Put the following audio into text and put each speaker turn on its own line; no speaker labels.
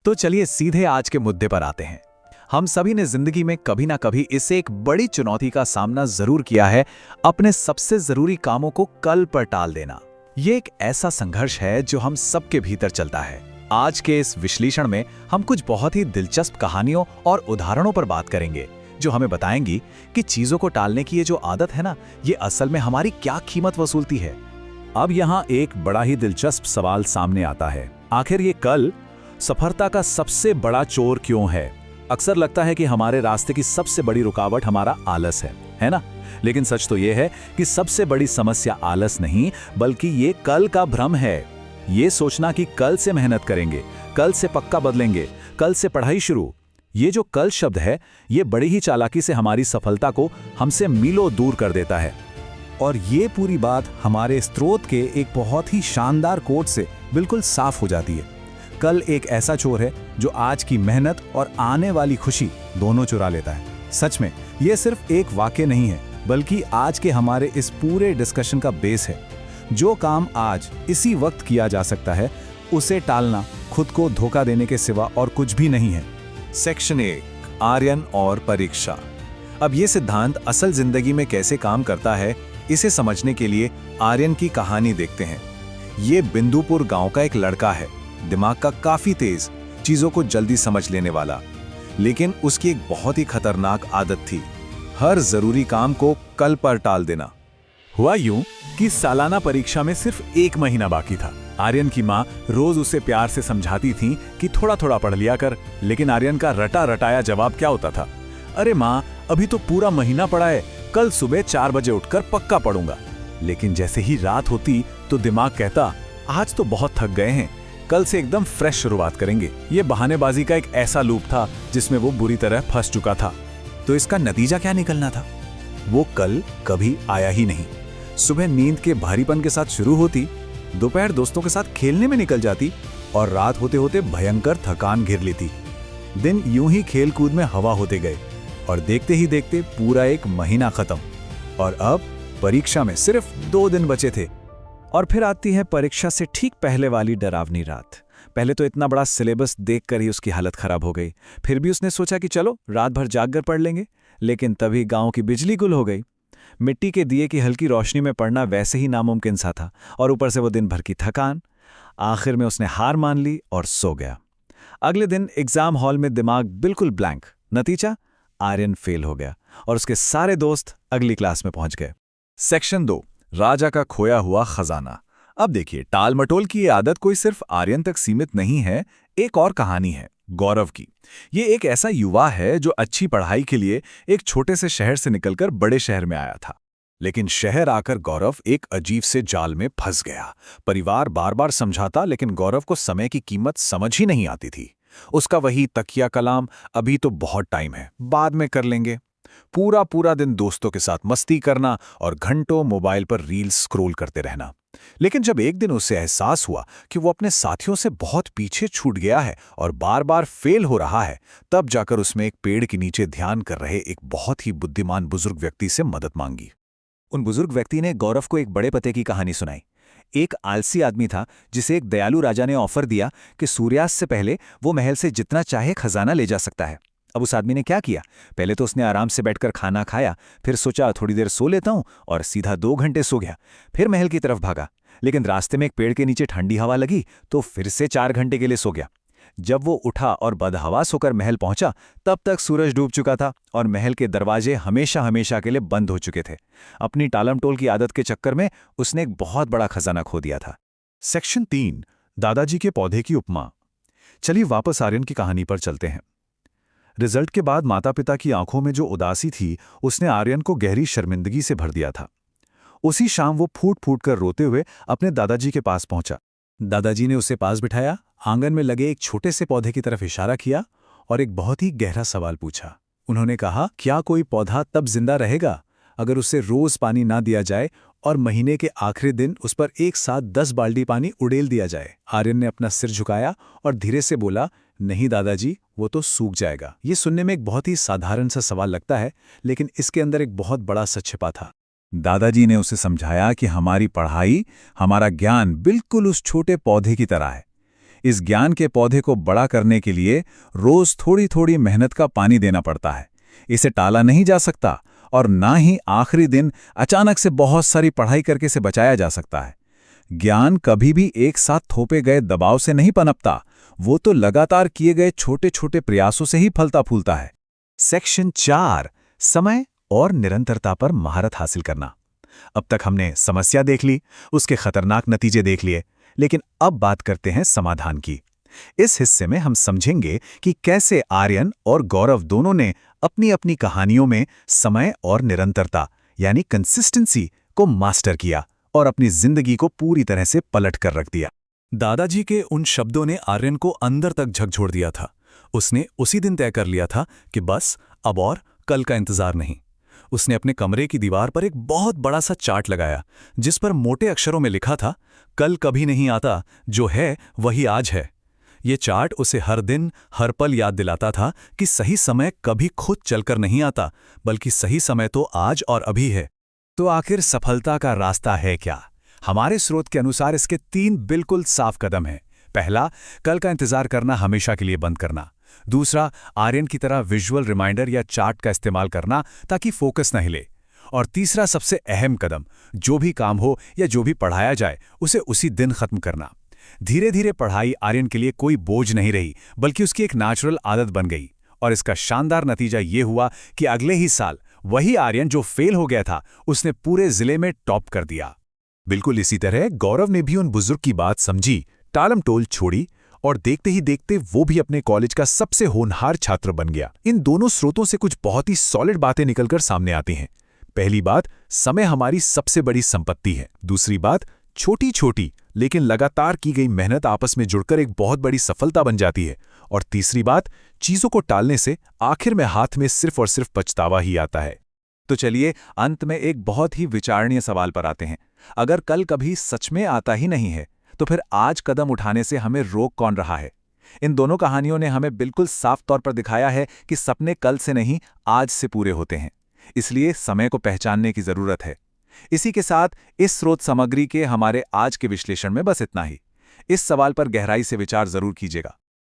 तो चलिए सीधे आज के मुद्दे पर आते हैं। हम सभी ने जिंदगी में कभी ना कभी इस एक बड़ी चुनौती का सामना जरूर किया है, अपने सबसे जरूरी कामों को कल पर टाल देना। ये एक ऐसा संघर्ष है जो हम सबके भीतर चलता है। आज के इस विश्लेषण में हम कुछ बहुत ही दिलचस्प कहानियों और उदाहरणों पर बात करेंगे, जो हमें बताएंगी कि चीजों को टालने की ये जो आदत है ना, ये असल में हमारी क्या कीमत वसूलती है।
अब यहाँ एक बड़ा ही दिलचस्प सवाल सामने आता है, आखिर ये कल सफलता का सबसे बड़ा चोर क्यों है? अक्सर लगता है कि हमारे रास्ते की सबसे बड़ी रुकावट हमारा आलस है ना? लेकिन सच तो ये है कि सबसे बड़ी समस्या आलस नहीं, बल्कि ये कल का भ्रम है। ये सोचना कि कल से मेहनत करेंगे, कल से पक्का बदलेंगे, कल से पढ़ाई शुरू। ये जो कल शब्द है, ये बड़ी ही चालाकी से हमारी सफलता को हमसे मीलों दूर कर देता है। और ये पूरी बात हमारे स्रोत के एक बहुत ही शानदार कोट से बिल्कुल साफ हो जाती है। कल एक ऐसा चोर है जो आज की मेहनत और आने वाली खुशी दोनों चुरा लेता है। सच में ये सिर्फ एक वाक्य नहीं है, बल्कि आज के हमारे इस पूरे डिस्कशन का बेस है। जो काम आज इसी वक्त किया जा सकता है, उसे टालना खुद को धोखा देने के सिवा और कुछ भी नहीं है।
सेक्शन 1, आर्यन और परीक्षा। अब ये सिद्धांत असल जिंदगी में कैसे काम करता है, इसे समझने के लिए आर्यन की कहानी देखते हैं। ये बिंदुपुर गांव का एक लड़का है, दिमाग का काफी तेज, चीजों को जल्दी समझ लेने वाला। लेकिन उसकी एक बहुत ही खतरनाक आदत थी, हर जरूरी काम को कल पर टाल देना।
हुआ यूं कि सालाना परीक्षा में सिर्फ 1 महीना बाकी था। आर्यन की माँ रोज उसे प्यार से समझाती थी कि थोड़ा थोड़ा पढ़ लिया कर, लेकिन आर्यन का रटा रटाया जवाब क्या होता था? अरे माँ, अभी तो पूरा महीना पड़ा है, कल सुबह 4 बजे उठकर पक्का पढ़ूंगा। लेकिन जैसे ही रात होती तो दिमाग कहता, आज तो बहुत थक गए हैं, कल से एकदम फ्रेश शुरुआत करेंगे। ये बहानेबाजी का एक ऐसा लूप था जिसमें वो बुरी तरह फंस चुका था।
तो इसका नतीजा क्या निकलना था? वो कल कभी आया ही नहीं। सुबह नींद के भारीपन के साथ शुरू होती, दोपहर दोस्तों के साथ खेलने में निकल जाती और रात होते होते भयंकर थकान घेर लेती। दिन यूं ही खेल कूद में हवा होते गए और देखते ही देखते पूरा 1 महीना खत्म। और अब परीक्षा में सिर्फ 2 दिन बचे थे। और फिर आती है परीक्षा से ठीक पहले वाली डरावनी रात। पहले तो इतना बड़ा सिलेबस देखकर ही उसकी हालत खराब हो गई। फिर भी उसने सोचा कि चलो रात भर जागकर पढ़ लेंगे। लेकिन तभी गांव की बिजली गुल हो गई। मिट्टी के दिए की हल्की रोशनी में पढ़ना वैसे ही नामुमकिन सा था, और ऊपर से वो दिन भर की थकान। आखिर में उसने हार मान ली और सो गया। अगले दिन एग्जाम हॉल में दिमाग बिल्कुल ब्लैंक। नतीजा, आर्यन फेल हो गया और उसके सारे दोस्त अगली क्लास में पहुंच गए। सेक्शन 2, राजा का खोया हुआ खजाना। अब देखिए, टाल मटोल की ये आदत कोई सिर्फ आर्यन तक सीमित नहीं है। एक और कहानी है गौरव की। ये एक ऐसा युवा है जो अच्छी पढ़ाई के लिए एक छोटे से शहर से निकलकर बड़े शहर में आया था। लेकिन शहर आकर गौरव एक अजीब से जाल में फंस गया। परिवार बार बार समझाता, लेकिन गौरव को समय की कीमत समझ ही नहीं आती थी। उसका वही तकिया कलाम, अभी तो बहुत टाइम है, बाद में कर लेंगे। पूरा पूरा दिन दोस्तों के साथ मस्ती करना और घंटों मोबाइल पर रील्स स्क्रॉल करते रहना। लेकिन जब एक दिन उसे एहसास हुआ कि वो अपने साथियों से बहुत पीछे छूट गया है और बार बार फेल हो रहा है, तब जाकर उसने एक पेड़ के नीचे ध्यान कर रहे एक बहुत ही बुद्धिमान बुजुर्ग व्यक्ति से मदद मांगी। उन बुजुर्ग व्यक्ति ने गौरव को एक बड़े पते की कहानी सुनाई। एक आलसी आदमी था जिसे एक दयालु राजा ने ऑफर दिया कि सूर्यास्त से पहले वो महल से जितना चाहे खजाना ले जा सकता है। अब उस आदमी ने क्या किया? पहले तो उसने आराम से बैठकर खाना खाया, फिर सोचा थोड़ी देर सो लेता हूं, और सीधा 2 घंटे सो गया। फिर महल की तरफ भागा, लेकिन रास्ते में एक पेड़ के नीचे ठंडी हवा लगी तो फिर से 4 घंटे के लिए सो गया। जब वो उठा और बदहवास होकर महल पहुंचा, तब तक सूरज डूब चुका था और महल के दरवाजे हमेशा हमेशा के लिए बंद हो चुके थे। अपनी टालमटोल की आदत के चक्कर में उसने एक बहुत बड़ा खजाना खो दिया था।
सेक्शन 3, दादाजी के पौधे की उपमा। चलिए वापस आर्यन की कहानी पर चलते हैं। रिजल्ट के बाद माता पिता की आंखों में जो उदासी थी, उसने आर्यन को गहरी शर्मिंदगी से भर दिया था। उसी शाम वो फूट फूट कर रोते हुए अपने दादाजी के पास पहुंचा। दादाजी ने उसे पास बिठाया, आंगन में लगे एक छोटे से पौधे की तरफ इशारा किया और एक बहुत ही गहरा सवाल पूछा। उन्होंने कहा, क्या कोई पौधा तब जिंदा रहेगा अगर उसे रोज पानी ना दिया जाए और महीने के आखिरी दिन उस पर एक साथ 10 बाल्टी पानी उड़ेल दिया जाए? आर्यन ने अपना सिर झुकाया और धीरे से बोला, नहीं दादाजी, वो तो सूख जाएगा। ये सुनने में एक बहुत ही साधारण सा सवाल लगता है, लेकिन इसके अंदर एक बहुत बड़ा सच छिपा था।
दादाजी ने उसे समझाया कि हमारी पढ़ाई, हमारा ज्ञान बिल्कुल उस छोटे पौधे की तरह है।
इस ज्ञान के पौधे को बड़ा करने के लिए रोज थोड़ी थोड़ी मेहनत का पानी देना पड़ता है। इसे टाला नहीं जा सकता और ना ही आखिरी दिन अचानक से बहुत सारी पढ़ाई करके इसे बचाया जा सकता है। ज्ञान कभी भी एक साथ थोपे गए दबाव से नहीं पनपता, वो तो लगातार किए गए छोटे छोटे प्रयासों से ही फलता फूलता है।
सेक्शन 4, समय और निरंतरता पर महारत हासिल करना। अब तक हमने समस्या देख ली, उसके खतरनाक नतीजे देख लिए, लेकिन अब बात करते हैं समाधान की। इस हिस्से में हम समझेंगे कि कैसे आर्यन और गौरव दोनों ने अपनी अपनी कहानियों में समय और निरंतरता यानी कंसिस्टेंसी को मास्टर किया और अपनी जिंदगी को पूरी तरह से पलट कर रख दिया।
दादाजी के उन शब्दों ने आर्यन को अंदर तक झकझोर दिया था। उसने उसी दिन तय कर लिया था कि बस अब और कल का इंतजार नहीं। उसने अपने कमरे की दीवार पर एक बहुत बड़ा सा चार्ट लगाया जिस पर मोटे अक्षरों में लिखा था, कल कभी नहीं आता, जो है वही आज है। ये चार्ट उसे हर दिन हर पल याद दिलाता था कि सही समय कभी खुद चलकर नहीं आता, बल्कि सही समय तो आज और अभी है।
तो आखिर सफलता का रास्ता है क्या? हमारे स्रोत के अनुसार इसके 3 बिल्कुल साफ कदम हैं। पहला, कल का इंतजार करना हमेशा के लिए बंद करना। दूसरा, आर्यन की तरह विजुअल रिमाइंडर या चार्ट का इस्तेमाल करना ताकि फोकस न हिले। और तीसरा सबसे अहम कदम, जो भी काम हो या जो भी पढ़ाया जाए उसे उसी दिन खत्म करना। धीरे धीरे पढ़ाई आर्यन के लिए कोई बोझ नहीं रही, बल्कि उसकी एक नेचुरल आदत बन गई। और इसका शानदार नतीजा ये हुआ कि अगले ही साल वही आर्यन जो फेल हो गया था, उसने पूरे जिले में टॉप कर दिया। बिल्कुल इसी तरह गौरव ने भी उन बुजुर्ग की बात समझी, टालमटोल छोड़ी और देखते ही देखते वो भी अपने कॉलेज का सबसे होनहार छात्र बन गया। इन दोनों स्रोतों से कुछ बहुत ही सॉलिड बातें निकलकर सामने आती हैं। पहली बात, समय हमारी सबसे बड़ी संपत्ति है। दूसरी बात, छोटी छोटी लेकिन लगातार की गई मेहनत आपस में जुड़कर एक बहुत बड़ी सफलता बन जाती है। और तीसरी बात, चीजों को टालने से आखिर में हाथ में सिर्फ और सिर्फ पछतावा ही आता है।
तो चलिए अंत में एक बहुत ही विचारणीय सवाल पर आते हैं। अगर कल कभी सच में आता ही नहीं है, तो फिर आज कदम उठाने से हमें रोक कौन रहा है? इन दोनों कहानियों ने हमें बिल्कुल साफ तौर पर दिखाया है कि सपने कल से नहीं, आज से पूरे होते हैं। इसलिए समय को पहचानने की जरूरत है। इसी के साथ इस स्रोत सामग्री के हमारे आज के विश्लेषण में बस इतना ही। इस सवाल पर गहराई से विचार जरूर कीजिएगा।